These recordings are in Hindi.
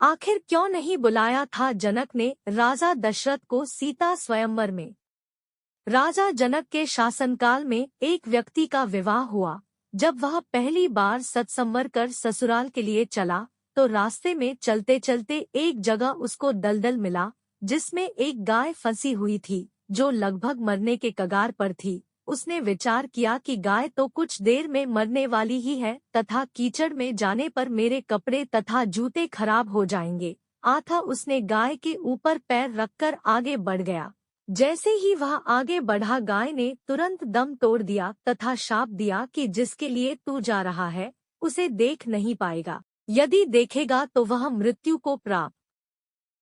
आखिर क्यों नहीं बुलाया था जनक ने राजा दशरथ को सीता स्वयंवर में। राजा जनक के शासनकाल में एक व्यक्ति का विवाह हुआ। जब वह पहली बार सत्संवर कर ससुराल के लिए चला तो रास्ते में चलते चलते एक जगह उसको दलदल मिला जिसमें एक गाय फंसी हुई थी जो लगभग मरने के कगार पर थी। उसने विचार किया कि गाय तो कुछ देर में मरने वाली ही है तथा कीचड़ में जाने पर मेरे कपड़े तथा जूते खराब हो जाएंगे। अतः उसने गाय के ऊपर पैर रखकर आगे बढ़ गया। जैसे ही वह आगे बढ़ा गाय ने तुरंत दम तोड़ दिया तथा शाप दिया कि जिसके लिए तू जा रहा है उसे देख नहीं पाएगा, यदि देखेगा तो वह मृत्यु को प्राप्त।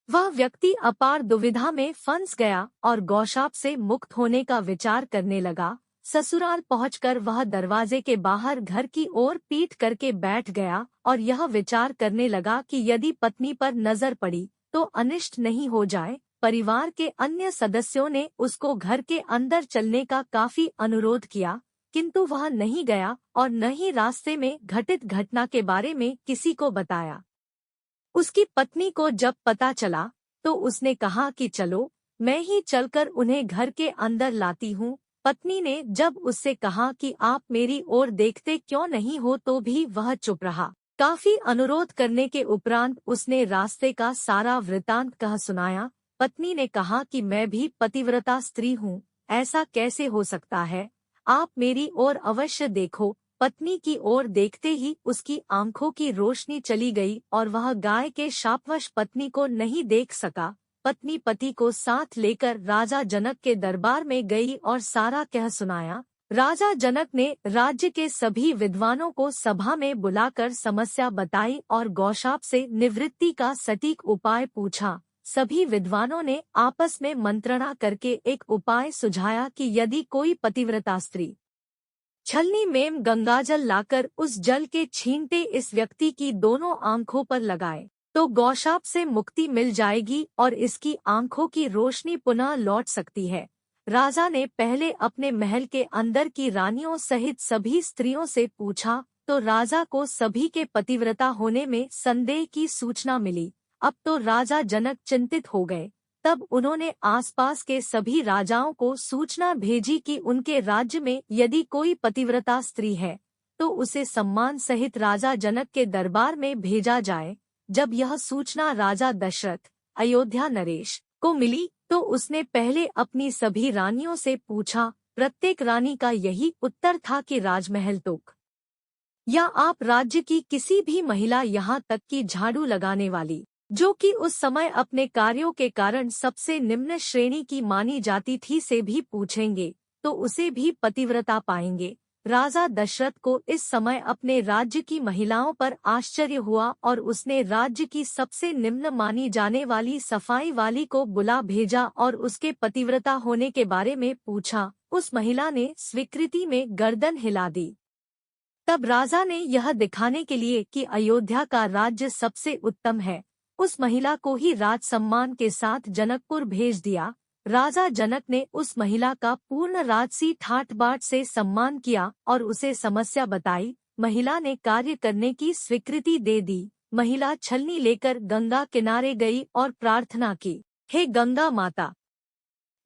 वह व्यक्ति अपार दुविधा में फंस गया और गौशाप से मुक्त होने का विचार करने लगा। ससुराल पहुंचकर वह दरवाजे के बाहर घर की ओर पीठ करके बैठ गया और यह विचार करने लगा कि यदि पत्नी पर नजर पड़ी तो अनिष्ट नहीं हो जाए। परिवार के अन्य सदस्यों ने उसको घर के अंदर चलने का काफी अनुरोध किया, किंतु वह नहीं गया और न ही रास्ते में घटित घटना के बारे में किसी को बताया। उसकी पत्नी को जब पता चला तो उसने कहा कि चलो मैं ही चलकर उन्हें घर के अंदर लाती हूँ। पत्नी ने जब उससे कहा कि आप मेरी ओर देखते क्यों नहीं हो तो भी वह चुप रहा। काफी अनुरोध करने के उपरांत उसने रास्ते का सारा वृतांत कह सुनाया। पत्नी ने कहा कि मैं भी पतिव्रता स्त्री हूँ, ऐसा कैसे हो सकता है, आप मेरी ओर अवश्य देखो। पत्नी की ओर देखते ही उसकी आंखों की रोशनी चली गई और वह गाय के शापवश पत्नी को नहीं देख सका। पत्नी पति को साथ लेकर राजा जनक के दरबार में गई और सारा कह सुनाया। राजा जनक ने राज्य के सभी विद्वानों को सभा में बुलाकर समस्या बताई और गौशाप से निवृत्ति का सटीक उपाय पूछा। सभी विद्वानों ने आपस में मंत्रणा करके एक उपाय सुझाया कि यदि कोई पतिव्रता स्त्री छलनी में गंगाजल लाकर उस जल के छींटे इस व्यक्ति की दोनों आंखों पर लगाए तो गौशाप से मुक्ति मिल जाएगी और इसकी आंखों की रोशनी पुनः लौट सकती है। राजा ने पहले अपने महल के अंदर की रानियों सहित सभी स्त्रियों से पूछा तो राजा को सभी के पतिव्रता होने में संदेह की सूचना मिली। अब तो राजा जनक चिंतित हो गए। तब उन्होंने आसपास के सभी राजाओं को सूचना भेजी कि उनके राज्य में यदि कोई पतिव्रता स्त्री है तो उसे सम्मान सहित राजा जनक के दरबार में भेजा जाए। जब यह सूचना राजा दशरथ अयोध्या नरेश को मिली तो उसने पहले अपनी सभी रानियों से पूछा। प्रत्येक रानी का यही उत्तर था कि राजमहल तक या आप राज्य की किसी भी महिला यहाँ तक कि झाड़ू लगाने वाली जो कि उस समय अपने कार्यों के कारण सबसे निम्न श्रेणी की मानी जाती थी से भी पूछेंगे तो उसे भी पतिव्रता पाएंगे। राजा दशरथ को इस समय अपने राज्य की महिलाओं पर आश्चर्य हुआ और उसने राज्य की सबसे निम्न मानी जाने वाली सफाई वाली को बुला भेजा और उसके पतिव्रता होने के बारे में पूछा। उस महिला ने स्वीकृति में गर्दन हिला दी। तब राजा ने यह दिखाने के लिए कि अयोध्या का राज्य सबसे उत्तम है उस महिला को ही राज सम्मान के साथ जनकपुर भेज दिया। राजा जनक ने उस महिला का पूर्ण राजसी ठाट बाट से सम्मान किया और उसे समस्या बताई। महिला ने कार्य करने की स्वीकृति दे दी। महिला छलनी लेकर गंगा किनारे गई और प्रार्थना की, हे गंगा माता,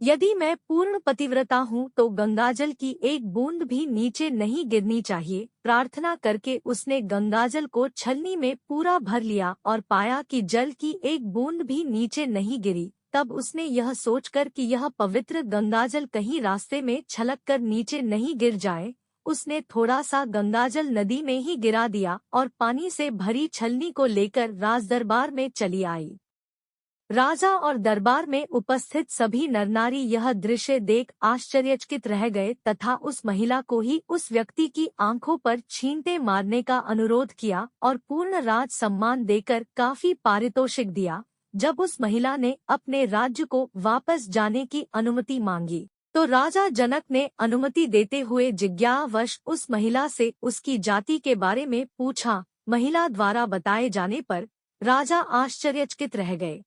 यदि मैं पूर्ण पतिव्रता हूँ तो गंगाजल की एक बूंद भी नीचे नहीं गिरनी चाहिए। प्रार्थना करके उसने गंगाजल को छलनी में पूरा भर लिया और पाया कि जल की एक बूंद भी नीचे नहीं गिरी। तब उसने यह सोचकर कि यह पवित्र गंगाजल कहीं रास्ते में छलककर नीचे नहीं गिर जाए, उसने थोड़ा सा गंगाजल नदी में ही गिरा दिया और पानी से भरी छलनी को लेकर राजदरबार में चली आई। राजा और दरबार में उपस्थित सभी नरनारी यह दृश्य देख आश्चर्यचकित रह गए तथा उस महिला को ही उस व्यक्ति की आंखों पर छींटे मारने का अनुरोध किया और पूर्ण राज सम्मान देकर काफी पारितोषिक दिया। जब उस महिला ने अपने राज्य को वापस जाने की अनुमति मांगी तो राजा जनक ने अनुमति देते हुए जिज्ञासावश उस महिला से उसकी जाति के बारे में पूछा। महिला द्वारा बताए जाने पर राजा आश्चर्यचकित रह गए।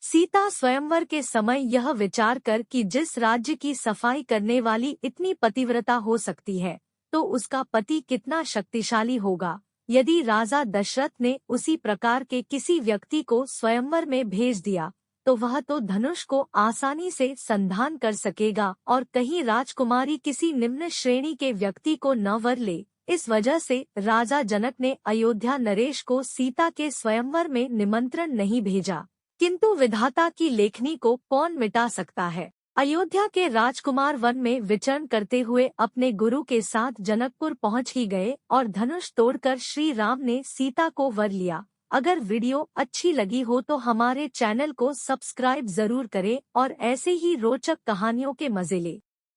सीता स्वयंवर के समय यह विचार कर कि जिस राज्य की सफाई करने वाली इतनी पतिव्रता हो सकती है तो उसका पति कितना शक्तिशाली होगा, यदि राजा दशरथ ने उसी प्रकार के किसी व्यक्ति को स्वयंवर में भेज दिया तो वह तो धनुष को आसानी से संधान कर सकेगा और कहीं राजकुमारी किसी निम्न श्रेणी के व्यक्ति को न वर ले। इस वजह से राजा जनक ने अयोध्या नरेश को सीता के स्वयंवर में निमंत्रण नहीं भेजा। किंतु विधाता की लेखनी को कौन मिटा सकता है। अयोध्या के राजकुमार वन में विचरण करते हुए अपने गुरु के साथ जनकपुर पहुंच ही गए और धनुष तोड़कर श्री राम ने सीता को वर लिया। अगर वीडियो अच्छी लगी हो तो हमारे चैनल को सब्सक्राइब जरूर करें और ऐसे ही रोचक कहानियों के मजे लें।